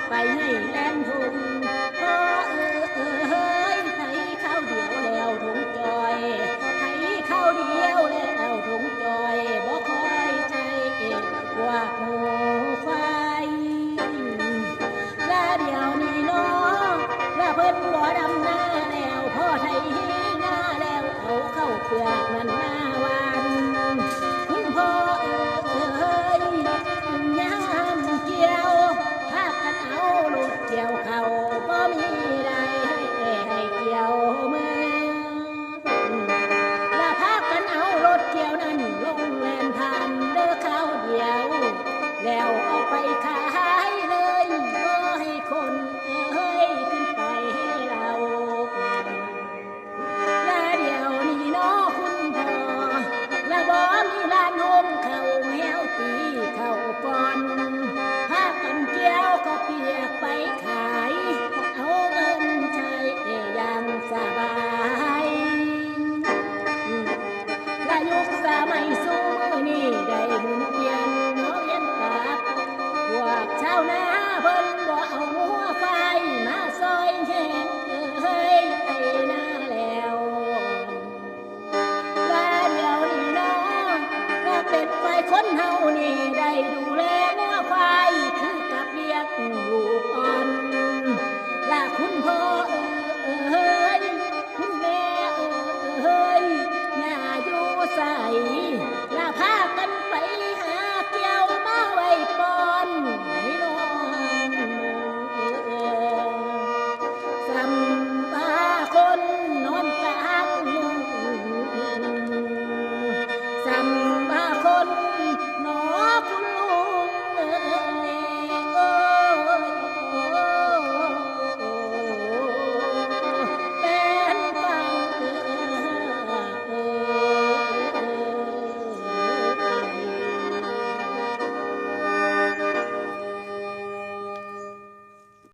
ไปให้แลนทุงพ่อให้ข้าวเดียวแล้วถุงจอยให้ข้าวเดียวแล้วถุงจอยบ่คอยใจว่าหมูควายลาเดียวนี่น้องลาเพิ่นบ่ดำหน้าแล้วพ่อไทยหน้าแล้วเอาเข้าเปลือกนั่นหน้าวานคุณพ่อยามเกี่ยวพากันเอาลูกเกี่ยวเขาบ่มีใดให้เกี่ยวมือและพากันเอารถเกี่ยวนั้นลงแลนทานเด้อข้าวเดียวแล้วเอาไปขายเลยบ่ให้คนขึ้นไปให้เราและเดี๋ยวนี้น้อคุณพ่อและบ่มีร้านโฮมเขาแมวตีเขาก่อนพากันเกี่ยวก็เปียกไปขายเอาเงินใช้อย่างสบายและยุคสมัยสู้มือนี่ได้หมุนเวียนเวียนตาพวกชาวนาเพิ่นบ่เอาหัวไฟมาซอยแห้งไปหน้าแล้วและเดี๋ยวนี้น้องและเป็นไฟคนเฮานี่ได้ดูแลงัวควายคือกับเลี้ยงลูกอ่อนและคุณพ่อคุณแม่ย่าอยู่ใส่และพากันไปหาเกี่ยวมาไว้ปอนให้น้องสำ